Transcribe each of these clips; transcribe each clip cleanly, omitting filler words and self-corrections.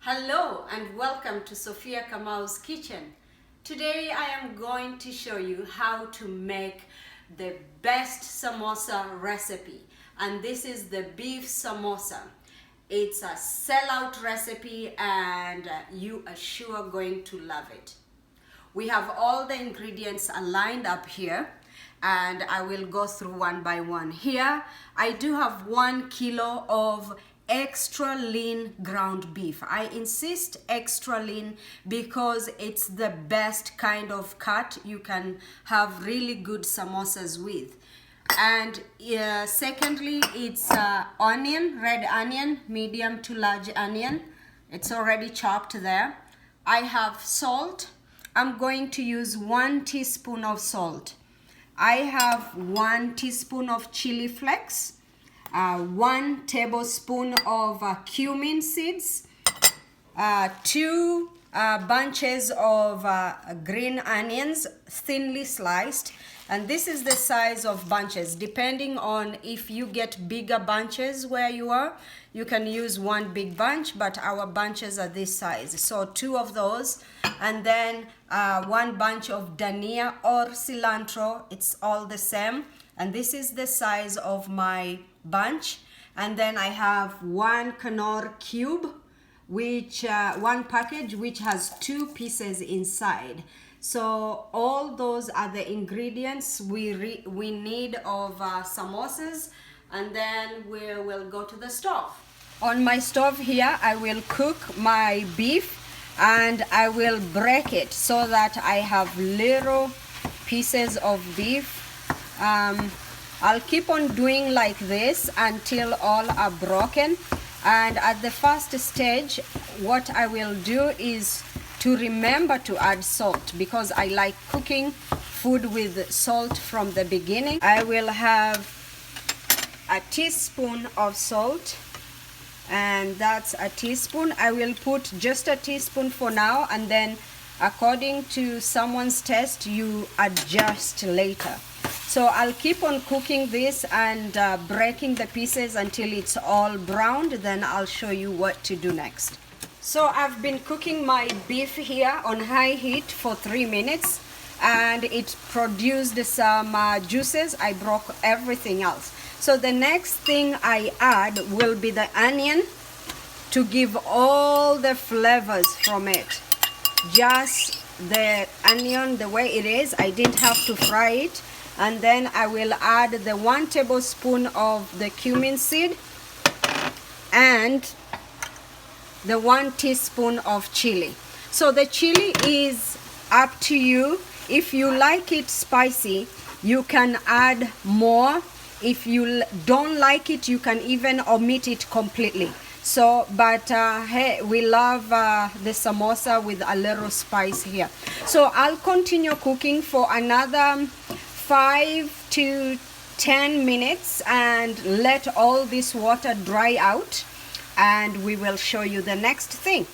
Hello and welcome to Sophia Kamau's kitchen. Today I am going to show you how to make the best samosa recipe, and this is the beef samosa. It's a sellout recipe and you are sure going to love it. We have all the ingredients lined up here and I will go through one by one. Here I do have 1 kilo of extra lean ground beef. I insist extra lean because it's the best kind of cut you can have really good samosas with. And secondly, it's onion, red onion, medium to large onion. It's already chopped there. I have salt. I'm going to use 1 teaspoon of salt. I have 1 teaspoon of chili flakes, 1 tablespoon of cumin seeds, 2 bunches of green onions, thinly sliced. And this is the size of bunches. Depending on if you get bigger bunches where you are, you can use 1 big bunch, but our bunches are this size. So 2 of those, and then 1 bunch of Dhania or cilantro. It's all the same. And this is the size of my bunch. And then I have 1 knorr cube, which 1 package which has 2 pieces inside. So all those are the ingredients we need of samosas, and then we will go to the stove. On my stove here I will cook my beef and I will break it so that I have little pieces of beef. I'll keep on doing like this until all are broken, and at the first stage what I will do is to remember to add salt because I like cooking food with salt from the beginning. I will have a teaspoon of salt, and that's a teaspoon. I will put just a teaspoon for now, and then according to someone's taste you adjust later. So I'll keep on cooking this and breaking the pieces until it's all browned. Then I'll show you what to do next. So I've been cooking my beef here on high heat for 3 minutes, and it produced some juices. I broke everything else. So the next thing I add will be the onion to give all the flavors from it. Just the onion the way it is. I didn't have to fry it. And then I will add the 1 tablespoon of the cumin seed and the 1 teaspoon of chili. So the chili is up to you. If you like it spicy, you can add more. If you don't like it, you can even omit it completely. So, but hey, we love the samosa with a little spice here. So I'll continue cooking for another 5 to 10 minutes and let all this water dry out, and we will show you the next thing.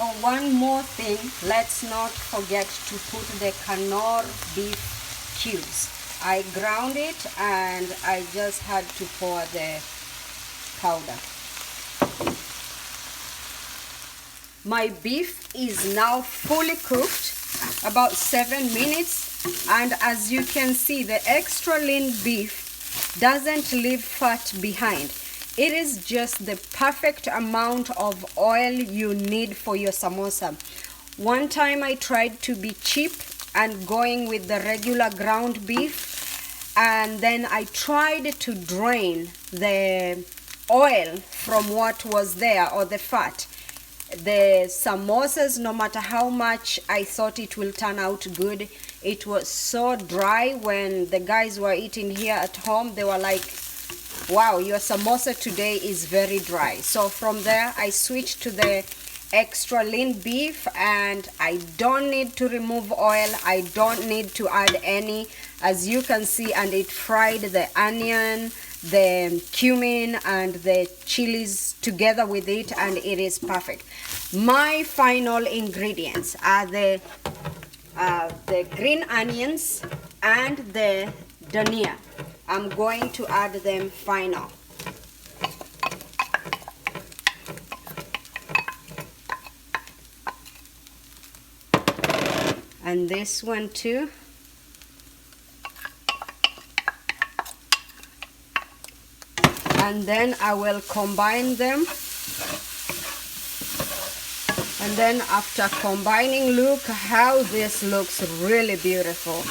Oh, one more thing, let's not forget to put the knorr beef cubes. I ground it and I just had to pour the powder. My beef is now fully cooked, about 7 minutes, and as you can see, the extra lean beef doesn't leave fat behind. It is just the perfect amount of oil you need for your samosa. One time I tried to be cheap and going with the regular ground beef, and then I tried to drain the oil from what was there, or the fat. The samosas, no matter how much I thought it will turn out good, it was so dry. When the guys were eating here at home, they were like, wow, your samosa today is very dry. So from there I switched to the extra lean beef, and I don't need to remove oil. I don't need to add any, as you can see, and it fried the onion, the cumin and the chilies together with it, and it is perfect. My final ingredients are the green onions and the Dhania. I'm going to add them final. and this one too. And then I will combine them. And then after combining, look how this looks really beautiful.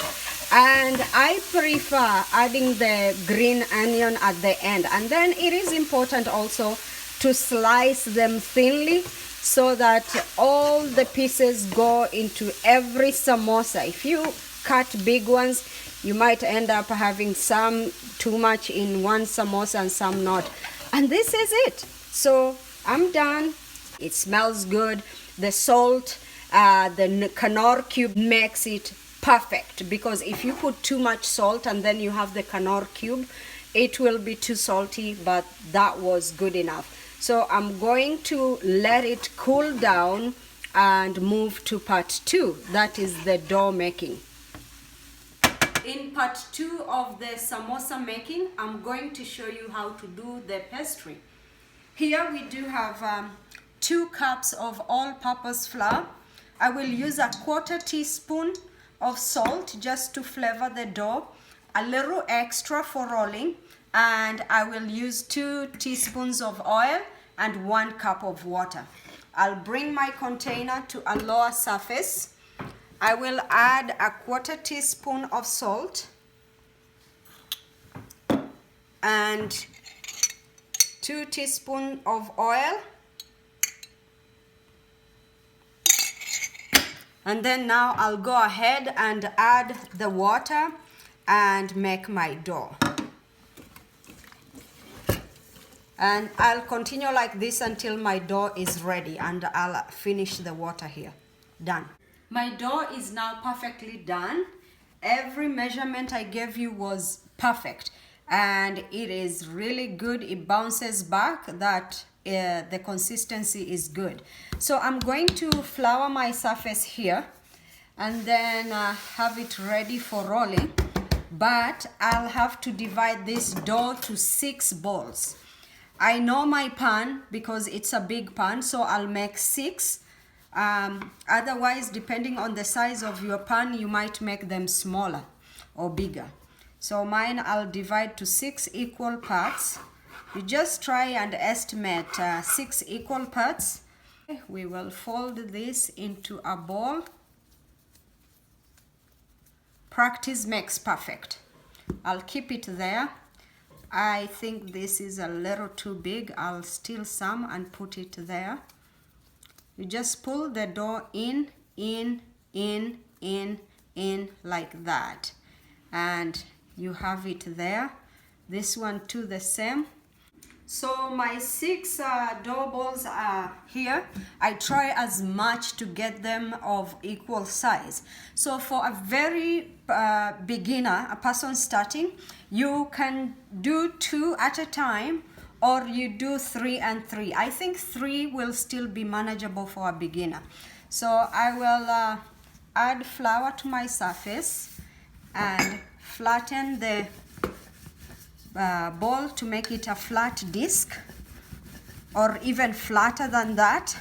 And I prefer adding the green onion at the end. And then it is important also to slice them thinly so that all the pieces go into every samosa. If you cut big ones, you might end up having some too much in one samosa and some not. And this is it. So I'm done. It smells good. The salt, the knorr cube makes it perfect, because if you put too much salt and then you have the knorr cube, it will be too salty, but that was good enough. So I'm going to let it cool down and move to part 2. That is the dough making. In part 2 of the samosa making, I'm going to show you how to do the pastry. Here we do have 2 cups of all-purpose flour. I will use a 1/4 teaspoon of salt just to flavor the dough, a little extra for rolling, and I will use 2 teaspoons of oil and 1 cup of water. I'll bring my container to a lower surface. I will add a 1/4 teaspoon of salt and 2 teaspoons of oil. And then now I'll go ahead and add the water and make my dough. And I'll continue like this until my dough is ready, and I'll finish the water here. Done. My dough is now perfectly done. Every measurement I gave you was perfect, and it is really good. It bounces back. That the consistency is good. So I'm going to flour my surface here and then have it ready for rolling, but I'll have to divide this dough to 6 balls. I know my pan because it's a big pan, so I'll make 6. Otherwise, depending on the size of your pan, you might make them smaller or bigger. So mine I'll divide to 6 equal parts. You just try and estimate 6 equal parts. We will fold this into a ball. Practice makes perfect. I'll keep it there. I think this is a little too big. I'll steal some and put it there. You just pull the dough in like that. And you have it there. This one too the same. So my 6 dough balls are here. I try as much to get them of equal size. So for a very beginner, a person starting, you can do 2 at a time, or you do 3 and 3. I think 3 will still be manageable for a beginner. So I will add flour to my surface and flatten the ball to make it a flat disc, or even flatter than that,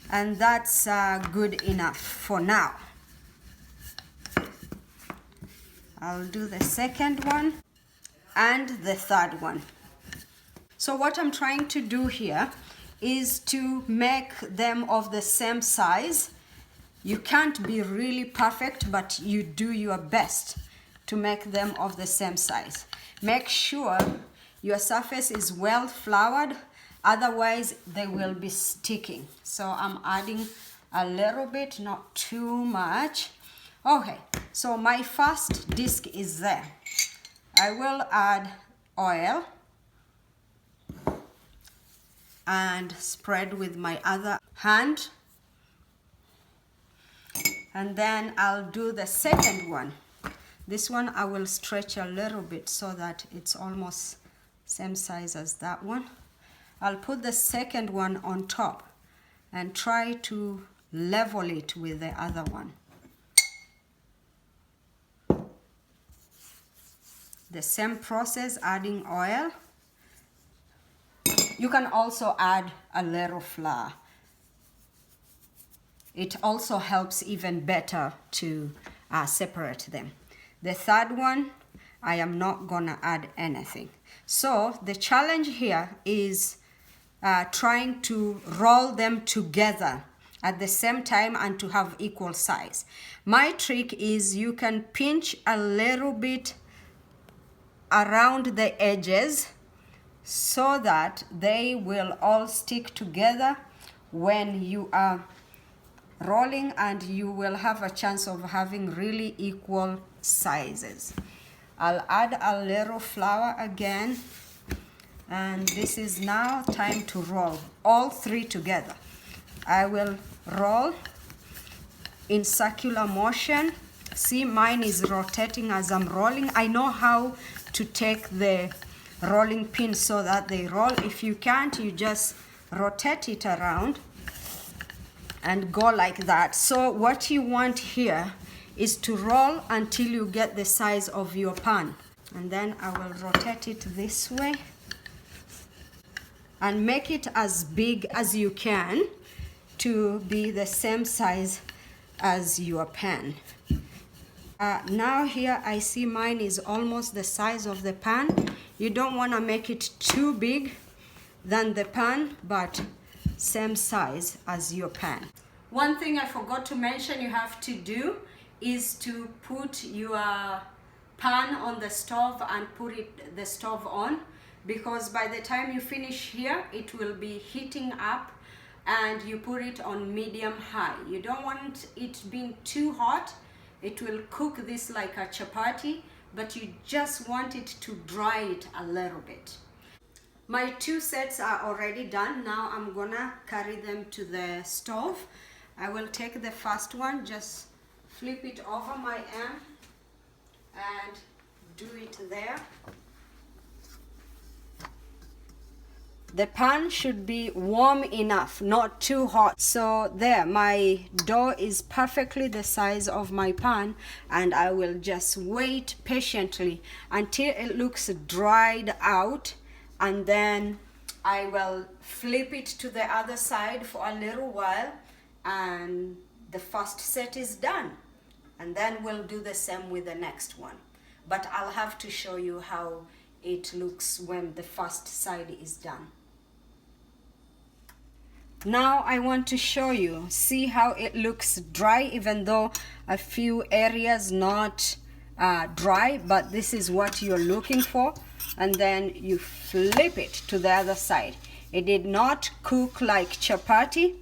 and that's good enough for now. I'll do the second one and the third one. So what I'm trying to do here is to make them of the same size. You can't be really perfect, but you do your best to make them of the same size. Make sure your surface is well floured, otherwise they will be sticking. So I'm adding a little bit, not too much. Okay, so my first disc is there. I will add oil and spread with my other hand. And then I'll do the second one. This one I will stretch a little bit so that it's almost same size as that one. I'll put the second one on top and try to level it with the other one. The same process, adding oil. You can also add a little flour. it also helps even better to separate them. The third one, I am not gonna add anything. So the challenge here is trying to roll them together at the same time and to have equal size. My trick is you can pinch a little bit around the edges so that they will all stick together when you are rolling, and you will have a chance of having really equal sizes. I'll add a little flour again, and this is now time to roll all three together. I will roll in circular motion. See, mine is rotating as I'm rolling. I know how to take the rolling pin so that they roll. If you can't, you just rotate it around and go like that. So what you want here is to roll until you get the size of your pan. And then I will rotate it this way and make it as big as you can to be the same size as your pan. Now here I see mine is almost the size of the pan. You don't want to make it too big than the pan, but same size as your pan. One thing I forgot to mention you have to do is to put your pan on the stove and put the stove on, because by the time you finish here it will be heating up, and you put it on medium high. You don't want it being too hot. It will cook this like a chapati, but you just want it to dry it a little bit. My 2 sets are already done. Now I'm gonna carry them to the stove. I will take the first one, just flip it over my end and do it there. The pan should be warm enough, not too hot. So there, my dough is perfectly the size of my pan, and I will just wait patiently until it looks dried out, and then I will flip it to the other side for a little while, and the first set is done. And then we'll do the same with the next one. But I'll have to show you how it looks when the first side is done. Now I want to show you, see how it looks dry, even though a few areas not dry, but this is what you're looking for. And then you flip it to the other side. It did not cook like chapati,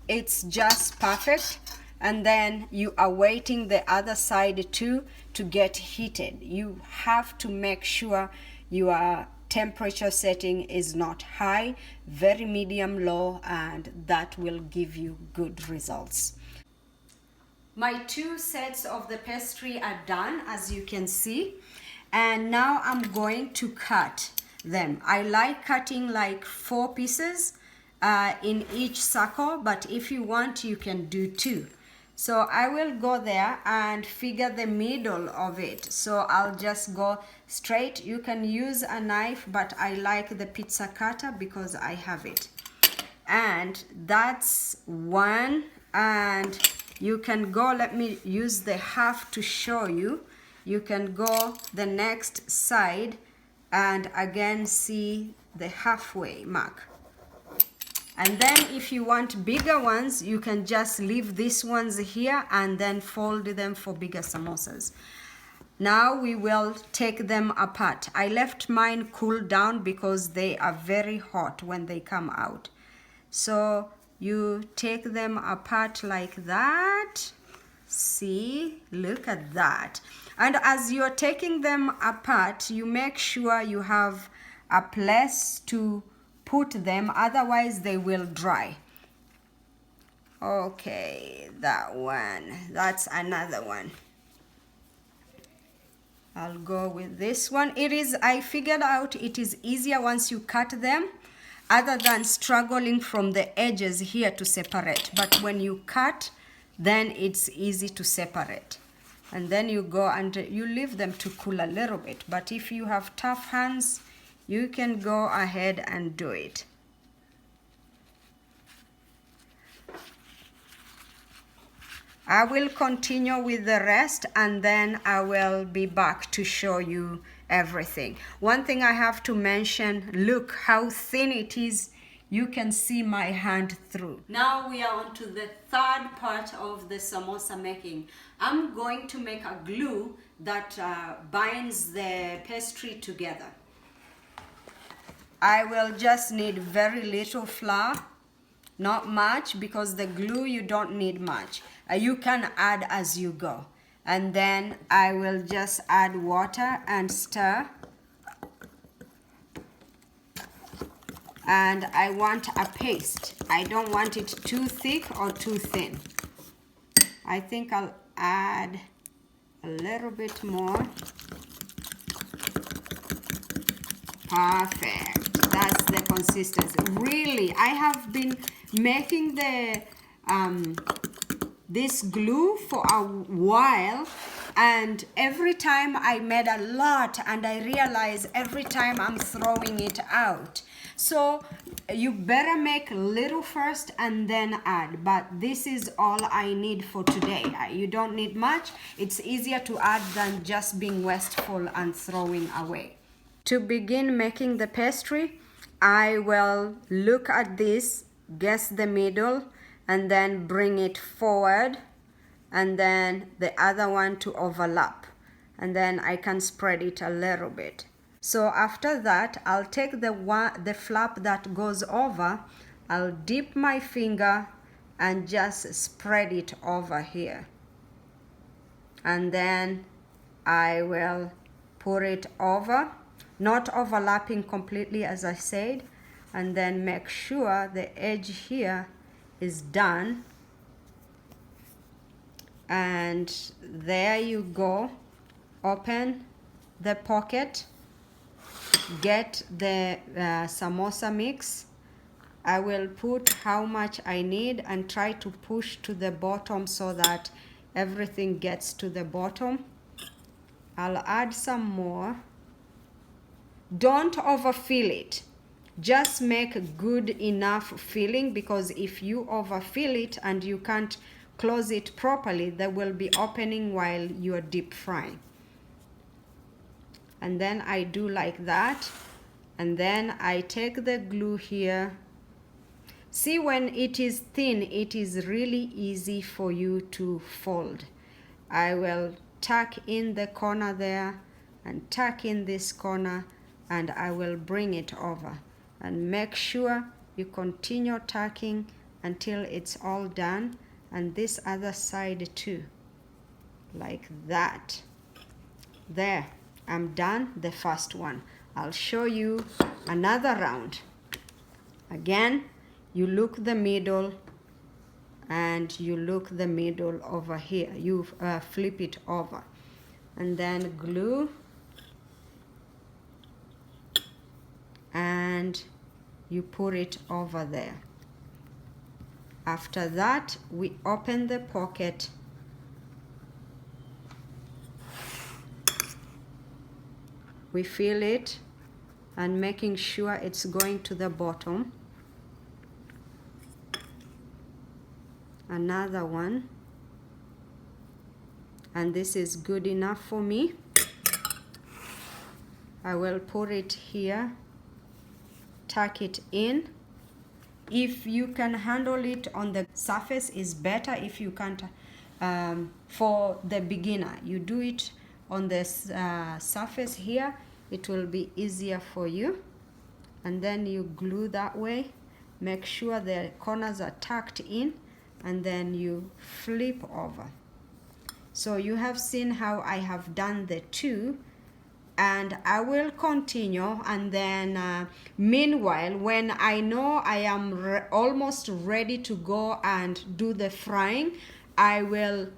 it's just perfect. And then you are waiting the other side too to get heated. You have to make sure your temperature setting is not high, very medium low, and that will give you good results. My 2 sets of the pastry are done, as you can see, and now I'm going to cut them. I like cutting like 4 pieces in each circle, but if you want you can do 2. So I will go there and figure the middle of it. So I'll just go straight. You can use a knife, but I like the pizza cutter because I have it. And that's 1. And you can go, let me use the half to show you. You can go the next side and again see the halfway mark. And then if you want bigger ones, you can just leave these ones here and then fold them for bigger samosas. Now we will take them apart. I left mine cool down because they are very hot when they come out. So you take them apart like that. See, look at that. And as you're taking them apart, you make sure you have a place to put them, otherwise they will dry. Okay, that one, that's another one. I'll go with this one. I figured out it is easier once you cut them, other than struggling from the edges here to separate. But when you cut, then it's easy to separate. And then you go and you leave them to cool a little bit. But if you have tough hands, you can go ahead and do it. I will continue with the rest and then I will be back to show you everything. One thing I have to mention, look how thin it is. You can see my hand through. Now we are on to the third part of the samosa making. I'm going to make a glue that binds the pastry together. I will just need very little flour, not much, because the glue you don't need much. You can add as you go. And then I will just add water and stir. And I want a paste. I don't want it too thick or too thin. I think I'll add a little bit more. Perfect. That's the consistency. Really, I have been making the this glue for a while, and every time I made a lot and I realize every time I'm throwing it out. So you better make little first and then add, but this is all I need for today. You don't need much. It's easier to add than just being wasteful and throwing away. To begin making the pastry, I will look at this, guess the middle, and then bring it forward, and then the other one to overlap, and then I can spread it a little bit. So after that, I'll take the flap that goes over, I'll dip my finger and just spread it over here, and then I will put it over, not overlapping completely as I said, and then make sure the edge here is done. And there you go. Open the pocket, get the samosa mix. I will put how much I need and try to push to the bottom so that everything gets to the bottom. I'll add some more. Don't overfill it. Just make good enough filling, because if you overfill it and you can't close it properly, there will be opening while you're deep frying. And then I do like that, and then I take the glue here. See, when it is thin, it is really easy for you to fold. I will tuck in the corner there and tuck in this corner, and I will bring it over. And make sure you continue tucking until it's all done, and this other side too, like that. There, I'm done the first one. I'll show you another round. Again, you look the middle, and you look the middle over here. You flip it over, and then glue, and you put it over there. After that, we open the pocket, we fill it, and making sure it's going to the bottom. Another one, and this is good enough for me. I will put it here, tuck it in. If you can handle it on the surface is better. If you can't, for the beginner, you do it on the surface here, it will be easier for you. And then you glue that way, make sure the corners are tucked in, and then you flip over. So you have seen how I have done the two, and I will continue. And then meanwhile, when I know I am almost ready to go and do the frying, I will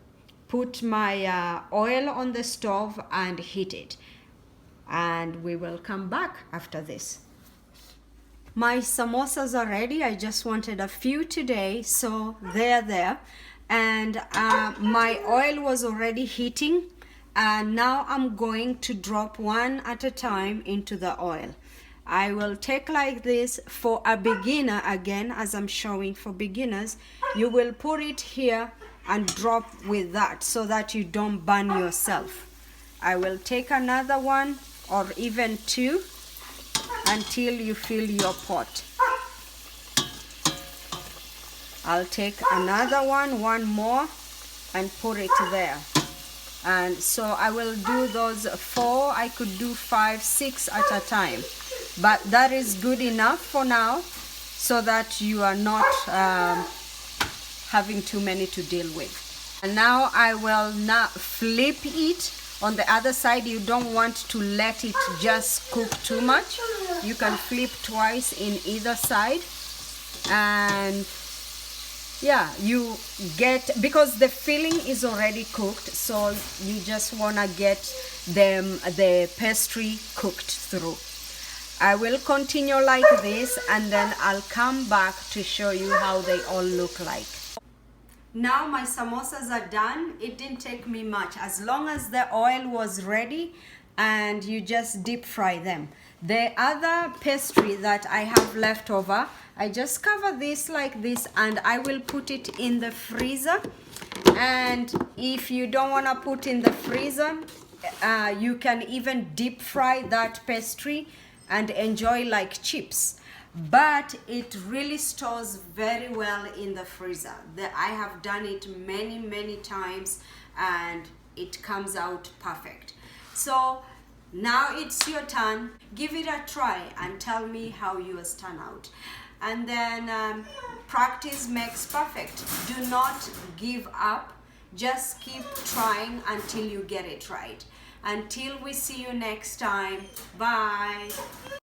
put my oil on the stove and heat it, and we will come back after this. My samosas are ready. I just wanted a few today, so they're there. And my oil was already heating, and now I'm going to drop one at a time into the oil. I will take like this. For a beginner, again, as I'm showing for beginners, you will put it here and drop with that so that you don't burn yourself. I will take another one or even two until you fill your pot. I'll take another one more and put it there. And so I will do those 4. I could do 5, 6 at a time, but that is good enough for now so that you are not having too many to deal with. And now I will now flip it on the other side. You don't want to let it just cook too much. You can flip twice in either side, and yeah, you get, because the filling is already cooked, so you just want to get the pastry cooked through. I will continue like this, and then I'll come back to show you how they all look like. Now my samosas are done. It didn't take me much, as long as the oil was ready and you just deep fry them. The other pastry that I have left over, I just cover this like this, and I will put it in the freezer. And if you don't want to put in the freezer, you can even deep fry that pastry and enjoy like chips. But it really stores very well in the freezer. I have done it many times and it comes out perfect. So now it's your turn. Give it a try and tell me how yours turn out. And then practice makes perfect. Do not give up. Just keep trying until you get it right. Until we see you next time. Bye.